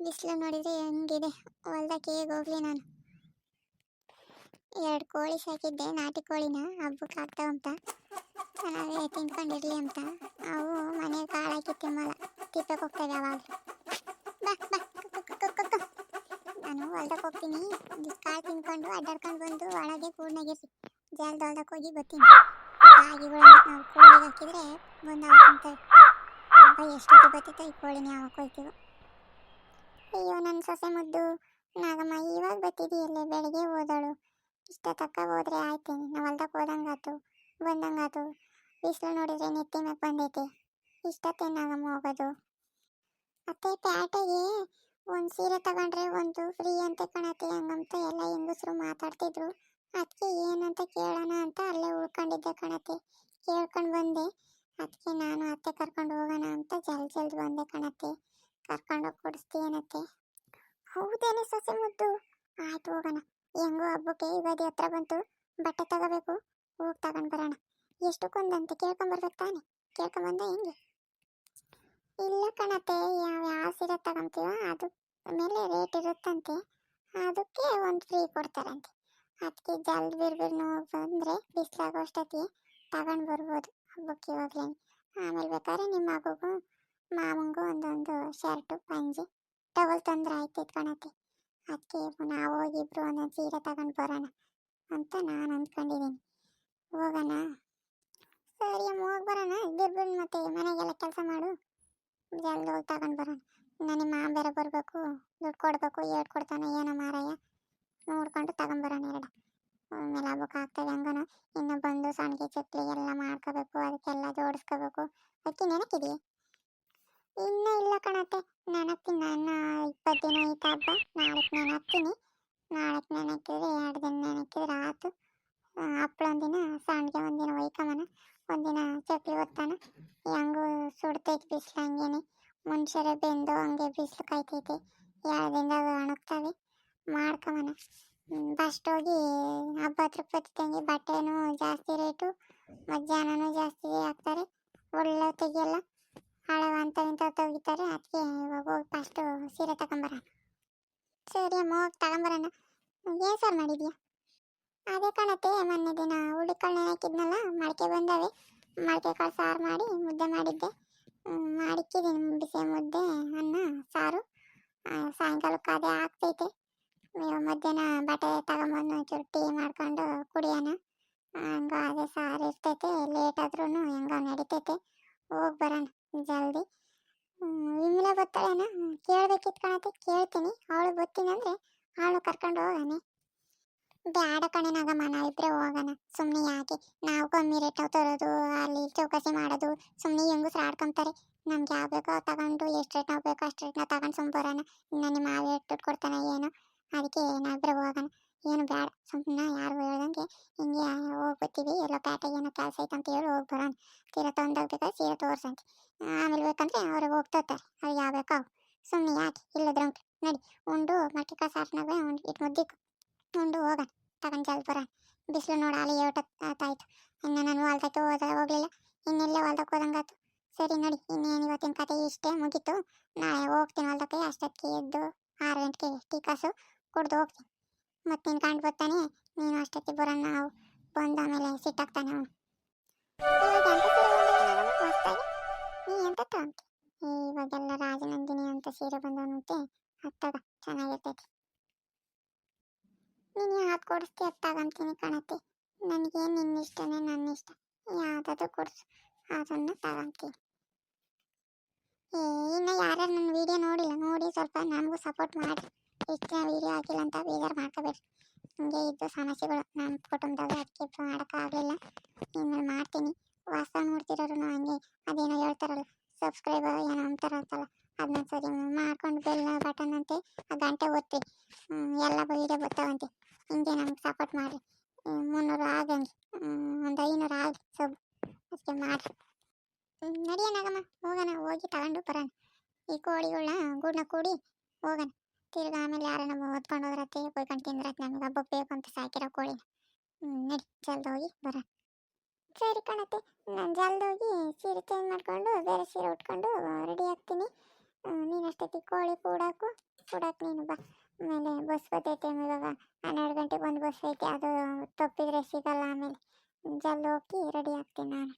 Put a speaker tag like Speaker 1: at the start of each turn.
Speaker 1: ಬಿಸಿಲು ನೋಡಿದ್ರೆ ಹೆಂಗಿದೆ. ಹೊಲ್ದಕ್ಕೆ ಹೇಗೆ ಹೋಗ್ಲಿ ನಾನು. 2 ಕೋಳಿ ಸಾಕಿದ್ದೆ, ನಾಟಿ ಕೋಳಿನ ಹಬ್ಬಕ್ಕೆ ಹಾಕ್ತಾವಂತ. ಚೆನ್ನಾಗಿ ತಿನ್ಕೊಂಡಿರ್ಲಿ ಅಂತ. ಅವು ಮನೆಗೆ ಕಾಳಾಕಿ ತಿನ್ನಲ್ಲ, ತಿಪ್ಪಕ್ಕೆ ಹೋಗ್ತವೆ ಯಾವಾಗ. ಬಾ ಬಾ ನಾನು ಹೊಲ್ದಕ್ಕೆ ಹೋಗ್ತೀನಿ. ಒಂದಿಷ್ಟು ಕಾಳು ತಿನ್ಕೊಂಡು ಅಡ್ಡಾಡ್ಕೊಂಡು ಬಂದು ಒಳಗೆ ಕೂಡ್ನಾಗಿರ್ಸಿ ಜಾಲದ ಹೊಲ್ದಕ್ಕೆ ಹೋಗಿ ಬರ್ತೀನಿ. ಕಾಗಿಗಳು ನಾವು ಕೋಳಿಗೆ ಹಾಕಿದ್ರೆ ಬಂದು ಅವು ತಿಂತವೆ. ಹಬ್ಬ ಎಷ್ಟೊತ್ತಿಗೆ ಬರ್ತೈತೆ ಈ ಕೋಳಿನ ಯಾವಾಗ ಹೋಗ್ತೀವೋ. ಅಯ್ಯೋ ನನ್ನ ಸೊಸೆ ಮುದ್ದು ನಾಗಮ್ಮ, ಇವಾಗ ಬರ್ತಿದ್ದೀಯಲ್ಲೇ, ಬೆಳಗ್ಗೆ ಹೋದಳು. ಇಷ್ಟ ತಕ್ಕ ಹೋದ್ರೆ ಆಯ್ತೇನೆ. ನಾವು ಹೊಲ್ದಕ್ಕೆ ಹೋದಂಗಾತು ಬಂದಂಗಾತು. ಬಿಸಿಲು ನೋಡಿದ್ರೆ ನೆತ್ತಿ ಮ್ಯಾಗ ಬಂದೈತೆ. ಇಷ್ಟತ್ತೇನು ನಾಗಮ್ಮ ಹೋಗೋದು? ಅತ್ತೆ ಪ್ಯಾಟೆಗೆ ಒಂದು ಸೀರೆ ತಗೊಂಡ್ರೆ ಒಂದು ಫ್ರೀ ಅಂತ ಕಣತ್ತೆ, ಹಂಗಂತ ಎಲ್ಲ ಹೆಂಗಸರು ಮಾತಾಡ್ತಿದ್ರು. ಅದಕ್ಕೆ ಏನಂತ ಕೇಳೋಣ ಅಂತ ಅಲ್ಲೇ ಉಳ್ಕೊಂಡಿದ್ದೆ ಕಣತ್ತೆ. ಕೇಳ್ಕೊಂಡು ಬಂದೆ. ಅದಕ್ಕೆ ನಾನು ಅತ್ತೆ ಕರ್ಕೊಂಡು ಹೋಗೋಣ ಅಂತ ಜಲ್ದಿ ಬಂದೆ ಕಣತ್ತೆ. ಕರ್ಕೊಂಡೋಗಿ ಕೊಡಿಸ್ತೀನತ್ತೆ. ಹೌದೇನೆ ಸೊಸೆ ಮುದ್ದು? ಆಯ್ತು ಹೋಗೋಣ. ಹೆಂಗೋ ಹಬ್ಬಕ್ಕೆ ಯುಗಾದಿ ಹತ್ರ ಬಂತು, ಬಟ್ಟೆ ತಗೋಬೇಕು. ಹೋಗಿ ತಗೊಂಡು ಬರೋಣ. ಎಷ್ಟಕ್ಕೊಂದಂತೆ ಕೇಳ್ಕೊಂಬರ್ಬೇಕು ತಾನೆ? ಕೇಳ್ಕೊಂಬಂದ ಹೆಂಗೆ? ಇಲ್ಲ ಕಣತ್ತೆ, ಯಾವ ಸೀರೆ ತಗೊಂತೀವೋ ಅದು ಮೇಲೆ ರೇಟ್ ಇರುತ್ತಂತೆ. ಅದಕ್ಕೆ ಒಂದು ಫ್ರೀ ಕೊಡ್ತಾರಂತೆ. ಅದಕ್ಕೆ ಜಲ್ದಿ ಬಿರ್ಬಿರ್ನು ಬಂದರೆ ಬಿಸಿಲಾಗೋ ಅಷ್ಟೊತ್ತಿಗೆ ತಗೊಂಡು ಬರ್ಬೋದು ಹಬ್ಬಕ್ಕೆ ಇವಾಗಲೇ. ಆಮೇಲೆ ಬೇಕಾದ್ರೆ ನಿಮ್ಮ ಮಗುಗೂ ಮಾಮಂಗೂ ಒಂದೊಂದು ಶರ್ಟು ಪಂಜಿ ಟವಲ್ ತಂದ್ರೆ ಆಯ್ತೈತೆ ಕಣತ್ತೆ. ಅದಕ್ಕೆ ನಾವು ಹೋಗಿಬ್ರು ಒಂದೊಂದು ಸೀರೆ ತಗೊಂಡು ಬರೋಣ ಅಂತ ನಾನು ಅಂದ್ಕೊಂಡಿದ್ದೀನಿ. ಹೋಗೋಣ? ಸರಿ ಅಮ್ಮ, ಹೋಗಿ ಬರೋಣ. ಬಿರ್ಬಿಡ್ ಮತ್ತೆ ಮನೆಗೆಲ್ಲ ಕೆಲಸ ಮಾಡು. ಜಲ್ದಿ ಹೋಗಿ ತಗೊಂಡು ಬರೋಣ. ನಿಮ್ಮ ಮಾಮ ಬೇರೆ ಬರಬೇಕು, ದುಡ್ಡು ಕೊಡಬೇಕು. ಏಟ್ ಕೊಡ್ತಾನೆ ಏನೋ ಮಾರಾಯ, ನೋಡ್ಕೊಂಡು ತಗೊಂಬರೋಣ ಎರಡು. ಆಮೇಲೆ ಹಬ್ಬಕ್ಕೆ ಆಗ್ತದೆ ಹಂಗನ. ಇನ್ನು ಬಂದು ಸಣ್ಣಿಗೆ ಚಕ್ಲಿ ಎಲ್ಲ ಮಾಡ್ಕೋಬೇಕು, ಅದಕ್ಕೆಲ್ಲ ಜೋಡಿಸ್ಕೋಬೇಕು. ಅದಕ್ಕೆ ನೆನಕಿದೆಯೇ? ಇನ್ನೂ ಇಲ್ಲ ಕಣತ್ತೆ, ನೆನಕ್ತೀನಿ. ನಾನು 20 ದಿನ ಐತೆ ಹಬ್ಬ. ನಾಳೆಗೆ ನೆನಕ್ತೀನಿ. ನಾಳೆಗೆ ನೆನಕಿದ್ರೆ 2 ದಿನ ನೆನಕಿದ್ರೆ ಆಯ್ತು. ಹಪ್ಪಳ ಒಂದಿನ, ಸಂಡಿಗೆ ಒಂದಿನ ಒಯ್ಕೊಂಬನ, ಒಂದಿನ ಚಕ್ಲಿ ಒತ್ತಾನ. ಹೆಂಗೂ ಸುಡ್ತೈತೆ ಬಿಸಿಲು, ಹಂಗೇನೆ ಮನುಷ್ಯರೇ ಬೆಂದು ಹಂಗೆ ಬಿಸಿಲು ಕಾಯ್ತೈತೆ. 2 ದಿನದಾಗ ಒಣಗ್ತವೆ. ಮಾಡ್ಕೊಂಬನ. ಫಸ್ಟ್ ಹೋಗಿ ಹಬ್ಬ ಹತ್ರ ಬತ್ತಿದಂಗೆ ಬಟ್ಟೆನೂ ಜಾಸ್ತಿ ರೇಟು, ಮಧ್ಯಾಹ್ನನೂ ಜಾಸ್ತಿ ಹಾಕ್ತಾರೆ. ಒಳ್ಳೆ ತೆಗಿಯಲ್ಲ, ಹಳವ ಅಂತ ಇಂಥ ತೆಗಿತಾರೆ. ಅದಕ್ಕೆ ಇವಾಗ ಹೋಗಿ ಫಸ್ಟು ಸೀರೆ ತಗೊಂಬರೋಣ. ಸರಿ ಅಮ್ಮ, ಹೋಗಿ ತಗೊಂಬರೋಣ. ಏನು ಸಾರು ಮಾಡಿದ್ಯಾ? ಅದೇ ಕಣತ್ತೆ, ಮೊನ್ನೆ ದಿನ ಹುಳಿಕಾಳು ನೆನೆಕಿದ್ನಲ್ಲ, ಮೊಳಕೆ ಬಂದವೆ. ಮೊಳಕೆ ಕಾಳು ಸಾರು ಮಾಡಿ ಮುದ್ದೆ ಮಾಡಿದ್ದೆ. ಮಾಡಿಕ್ಕಿದ್ದೀನಿ. ಬಿಸಿ ಮುದ್ದೆ, ಅನ್ನ, ಸಾರು. ಸಾಯಂಕಾಲಕ್ಕೆ ಅದೇ ಆಗ್ತೈತೆ. ಮಧ್ಯಾಹ್ನ ಬಟ್ಟೆ ತಗೊಂಬಂದು ಒಂಚೂರು ಟೀ ಮಾಡ್ಕೊಂಡು ಕುಡಿಯೋಣ. ಹಂಗ ಅದೇ ಸಾರು ಇರ್ತೈತೆ. ಲೇಟ್ ಆದ್ರೂ ಹೆಂಗ ನಡಿತೈತೆ. ಹೋಗಿ ಬರೋಣ ಜಲ್ದಿ. ವಿಮಲ ಬರ್ತಾಳೇನ? ಕೇಳ್ಬೇಕಿತ್ತು ಕಣತ್ತೆ, ಕೇಳ್ತೀನಿ. ಅವಳು ಬರ್ತೀನಿ ಅಂದರೆ ಅವಳು ಕರ್ಕೊಂಡು ಹೋಗೋಣ. ಬ್ಯಾಡ ಕಣೆ ನಾಗಮ್ಮ, ನಾವಿಬ್ಬರೇ ಹೋಗೋಣ. ಸುಮ್ಮನೆ ಯಾಕೆ ನಾವು ಕಮ್ಮಿ ರೇಟ್ ತರೋದು, ಅಲ್ಲಿ ಚೌಕಾಸಿ ಮಾಡೋದು. ಸುಮ್ಮನೆ ಹೆಂಗಸ್ರು ಆಡ್ಕೊಂತಾರೆ. ನಮ್ಗೆ ಯಾವ ಬೇಕೋ ತಗೊಂಡು ಎಷ್ಟು ರೇಟ್ ನಾವು ಬೇಕೋ ಅಷ್ಟು ರೇಟ್ನ ತಗೊಂಡು ಸುಮ್ಮ ಬರೋಣ. ಇನ್ನು ನಿಮ್ಮ ಮಾವ ಎಷ್ಟು ದುಡ್ಡು ಕೊಡ್ತಾನೆ ಏನೋ. ಅದಕ್ಕೆ ನಾವಿಬ್ಬರೇ ಹೋಗೋಣ. ಏನು ಬೇಡ, ಸುಮ್ಮನೆ ಯಾರು ಹೇಳ್ದಂಗೆ ಹಿಂಗೆ ಹೋಗ್ಬಿಡ್ತೀವಿ. ಎಲ್ಲೋ ಪ್ಯಾಟೆಗೆ ಏನೋ ಕೆಲಸ ಐತೆ ಅಂತ ಹೇಳಿ ಹೋಗಿ ಬರೋಣ. ಸೀರೆ ತೊಗೊಂಡೋಗ್ಬೇಕಾದ್ರೆ ಸೀರೆ ತೋರ್ಸಂತೆ. ಆಮೇಲೆ ಬೇಕಂದ್ರೆ ಅವ್ರಿಗೆ ಹೋಗ್ತೋತಾರೆ. ಅವ್ರಿಗೆ ಯಾವ ಬೇಕೋ ಸುಮ್ಮನೆ ಯಾಕೆ ಇಲ್ಲದ್ರ ಉಂಟು. ನಡಿ, ಉಂಡು ಮಟ್ಟಿಕ ಸಾರ್ನಾಗ ಇಟ್ಟು ಮುದ್ದಿಕ್ಕು ಉಂಡು ಹೋಗೋಣ. ತಗೊಂಡು ಜಲ್ದಿ ಬರೋಣ. ಬಿಸಿಲು ನೋಡ ಅಲ್ಲಿ ಆಯ್ತು. ಇನ್ನು ನಾನು ಹೊಲ್ದಕ್ಕೆ ಹೋಗಲಿಲ್ಲ. ಇನ್ನೆಲ್ಲೇ ಹೊಲ್ದಕ್ಕೆ ಹೋದಂಗಾತು. ಸರಿ ನೋಡಿ, ಇನ್ನೇನು ಇವತ್ತಿನ ಕತೆ ಇಷ್ಟೇ ಮುಗೀತು. ನಾಳೆ ಹೋಗ್ತೀನಿ ಹೊಲ್ದಕ್ಕೆ. ಅಷ್ಟೊತ್ತಿಗೆ ಎದ್ದು 6 ಗಂಟೆಗೆ ಟೀ ಕಾಸು ಕುಡ್ದು ಹೋಗ್ತೀನಿ. ಮತ್ತು ನೀನು ಕಂಡು ಬರ್ತಾನೆ, ನೀನು ಅಷ್ಟೊತ್ತಿಗೆ ಬರೋಣ. ನಾವು ಬಂದ ಮೇಲೆ ಸಿಟ್ಟಾಗ್ತಾನೆ ಅವನು. ಇವಾಗ ಎಂತ ಸೀರೆ ಬಂದಿಲ್ಲ ಹೊಸ್ದಾಗಿ? ನೀ ಎಂತ ತಗೊಂತಿ? ಇವಾಗೆಲ್ಲ ರಾಜನಂದಿನಿ ಅಂತ ಸೀರೆ ಬಂದವನಂತೆ. ಹತ್ತದ ಚೆನ್ನಾಗಿರ್ತೈತಿ. ನೀನು ಯಾವ್ದು ಕೊಡಿಸ್ತಿ ಅದು ತಗೊಂತೀನಿ ಕಣತ್ತೆ. ನನಗೇನು ನಿನ್ನ ಇಷ್ಟನೇ, ನನ್ನ ಇಷ್ಟ. ಯಾವುದಾದ್ರೂ ಕೊಡಿಸು, ಅದನ್ನು ತಗೊಂತೀನಿ. ಇನ್ನು ಯಾರು ನನ್ನ ವೀಡಿಯೋ ನೋಡಿಲ್ಲ, ನೋಡಿ ಸ್ವಲ್ಪ ನನಗೂ ಸಪೋರ್ಟ್ ಮಾಡಿ. ಇಷ್ಟು ವೀಡಿಯೋ ಹಾಕಿಲ್ಲ ಅಂತ ಬೇಜಾರು ಮಾಡ್ಕೋಬೇಡಿ. ಹಂಗೆ ಇದ್ದು ಸಮಸ್ಯೆಗಳು ನಮ್ಮ ಕುಟುಂಬದಾಗ, ಅದಕ್ಕೆ ಮಾಡೋಕ್ಕಾಗಲಿಲ್ಲ. ಇನ್ಮೇಲೆ ಮಾಡ್ತೀನಿ. ಹೊಸ ನೋಡ್ತಿರೋರು ಹಂಗೆ ಅದೇನೋ ಹೇಳ್ತಾರಲ್ಲ, ಸಬ್ಸ್ಕ್ರೈಬರ್ ಏನೋ ಅಂತಾರಲ್ಲ, ಅದನ್ನ ಸರಿ ಮಾಡ್ಕೊಂಡು ಬೆಲ್ ಬಟನ್ ಅಂತೆ ಆ ಗಂಟೆ ಒತ್ತಿ. ಎಲ್ಲ ವೀಡಿಯೋ ಬರ್ತಾವಂತೆ. ಹಿಂಗೆ ನಮ್ಗೆ ಸಪೋರ್ಟ್ ಮಾಡಿರಿ. 300 ಆಗಂಗೆ, ಒಂದು 500 ಆಗಲಿ ಸಬ್. ಅದಕ್ಕೆ ಮಾಡಿರಿ. ನಡಿಯೋಣಾಗಮ್ಮ, ಹೋಗೋಣ. ಹೋಗಿ ತಗೊಂಡು ಬರೋಣ. ಈ ಕೋಳಿಗಳನ್ನ ಗೂಡನ್ನ ಕೂಡಿ ಹೋಗೋಣ. ತಿರ್ಗಿ ಆಮೇಲೆ ಯಾರನ್ನ ಹೊತ್ಕೊಂಡು ಹೋದ್ರತ್ತೆ, ಕೊಯ್ಕೊಂಡು ತಿಂದ್ರತ್ತೆ. ನಮಗೆ ಹಬ್ಬಕ್ಕೆ ಬೇಕು ಅಂತ ಸಾಕಿರೋ ಕೋಳಿನ. ನಡಿ, ಜಲ್ದಿ ಹೋಗಿ ಬರೋಣ. ಸರಿ ಕಣತ್ತೆ, ನಾನು ಜಲ್ದಿ ಹೋಗಿ ಸೀರೆ ಚೇಂಜ್ ಮಾಡಿಕೊಂಡು ಬೇರೆ ಸೀರೆ ಉಟ್ಕೊಂಡು ರೆಡಿ ಆಗ್ತೀನಿ. ನೀನು ಅಷ್ಟೊತ್ತಿಗೆ ಕೋಳಿ ಕೂಡಾಕು. ಕೊಡಕ್ಕೆ ನೀನು ಬಾ. ಆಮೇಲೆ ಬಸ್ ಬರ್ತೈತೆ ಇವಾಗ 12 ಗಂಟೆಗೆ ಒಂದು ಬಸ್ ಐತೆ, ಅದು ತಪ್ಪಿದ್ರೆ ಸಿಗಲ್ಲ. ಆಮೇಲೆ ಜಲ್ದಿ ಹೋಗಿ ರೆಡಿ ಆಗ್ತೀನಿ ನಾನು.